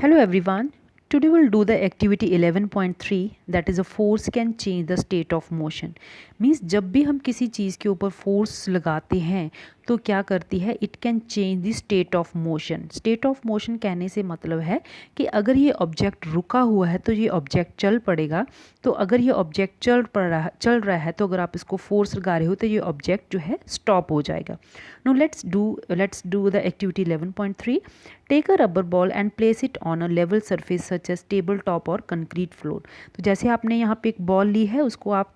Hello everyone. Today we'll do the activity 11.3 that is a force can change the state of motion. Means जब भी हम किसी चीज़ के ऊपर फोर्स लगाते हैं तो क्या करती है, it can change the state of motion. State of motion कहने से मतलब है कि अगर ये ऑब्जेक्ट रुका हुआ है तो ये ऑब्जेक्ट चल पड़ेगा. तो अगर ये ऑब्जेक्ट चल रहा है तो अगर आप इसको फोर्स लगा रहे हो तो ये ऑब्जेक्ट जो है स्टॉप हो जाएगा. No let's do the activity 11.3. Take a rubber ball and place it on a level surface such as table top और कंक्रीट फ्लोर. तो जैसे आपने यहाँ पे एक बॉल ली है, उसको आप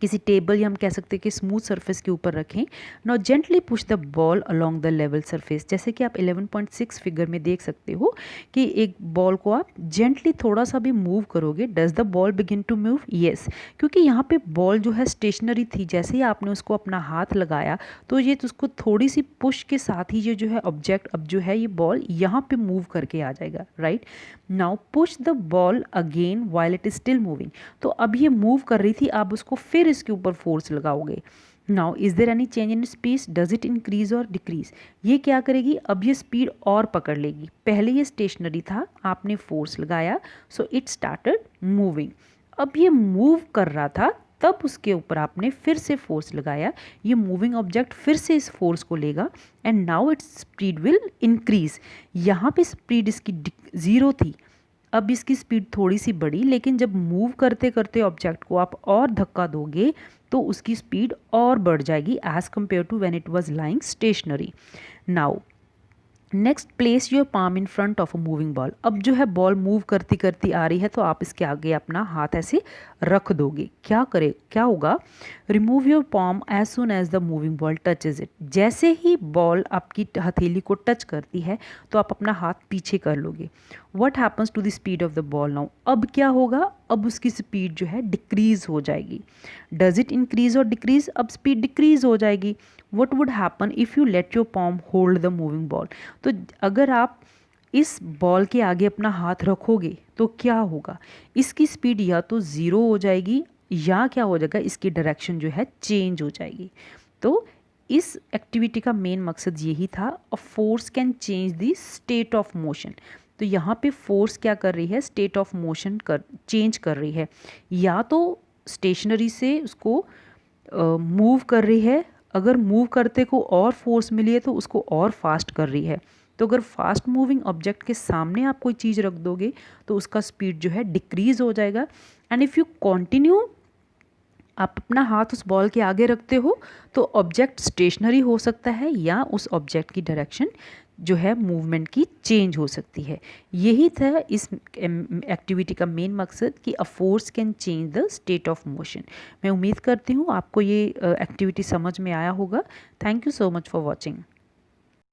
किसी टेबल या हम कह सकते हैं कि स्मूथ सरफेस के ऊपर रखें. Now gently push the ball along the level surface. जैसे कि आप 11.6 फिगर में देख सकते हो कि एक बॉल को आप जेंटली थोड़ा सा भी मूव करोगे. Does the ball begin to move? Yes, क्योंकि यहाँ पे बॉल जो है स्टेशनरी थी. जैसे ही आपने उसको अपना हाथ लगाया तो ये तो उसको थोड़ी सी पुश के साथ ही ये जो है ऑब्जेक्ट अब जो है ये बॉल यहाँ पे मूव करके आ जाएगा. Right, now push the ball again while it is still moving. तो अब ये मूव कर रही थी, आप उसको फिर इसके ऊपर फोर्स लगाओगे. Now is there any change in speed? Does it increase और डिक्रीज? ये क्या करेगी, अब ये स्पीड और पकड़ लेगी. पहले ये स्टेशनरी था, आपने फोर्स लगाया सो इट स्टार्टेड मूविंग. अब ये मूव कर रहा था, तब उसके ऊपर आपने फिर से फोर्स लगाया. ये मूविंग ऑब्जेक्ट फिर से इस फोर्स को लेगा and now its speed will increase. यहाँ पे स्पीड इसकी 0 थी, अब इसकी स्पीड थोड़ी सी बढ़ी, लेकिन जब मूव करते करते ऑब्जेक्ट को आप और धक्का दोगे तो उसकी स्पीड और बढ़ जाएगी as compare to when it was lying stationary. Now next, place your palm in front of a moving ball. अब जो है बॉल मूव करती करती आ रही है तो आप इसके आगे अपना हाथ ऐसे रख दोगे. क्या होगा, remove your palm as soon as the moving ball touches it. जैसे ही बॉल आपकी हथेली को टच करती है तो आप अपना हाथ पीछे कर लोगे. What happens to the speed of the ball now? अब क्या होगा, अब उसकी स्पीड जो है डिक्रीज हो जाएगी. डज इट इंक्रीज और डिक्रीज? अब स्पीड डिक्रीज हो जाएगी. What would happen if you let your palm hold the moving ball? तो अगर आप इस बॉल के आगे अपना हाथ रखोगे तो क्या होगा, इसकी स्पीड या तो ज़ीरो हो जाएगी या क्या हो जाएगा, इसकी डायरेक्शन जो है चेंज हो जाएगी. तो इस एक्टिविटी का मेन मकसद यही था, a force can change the state of motion. तो यहाँ पे फोर्स क्या कर रही है, स्टेट ऑफ मोशन चेंज कर रही है. या तो स्टेशनरी से उसको मूव कर रही है, अगर मूव करते को और फोर्स मिली है तो उसको और फास्ट कर रही है. तो अगर फास्ट मूविंग ऑब्जेक्ट के सामने आप कोई चीज़ रख दोगे तो उसका स्पीड जो है डिक्रीज हो जाएगा. एंड इफ़ यू कंटिन्यू, आप अपना हाथ उस बॉल के आगे रखते हो तो ऑब्जेक्ट स्टेशनरी हो सकता है या उस ऑब्जेक्ट की डायरेक्शन जो है मूवमेंट की चेंज हो सकती है. यही था इस एक्टिविटी का मेन मकसद कि a force can change the state of motion. मैं उम्मीद करती हूँ आपको ये एक्टिविटी समझ में आया होगा. Thank you so much for watching.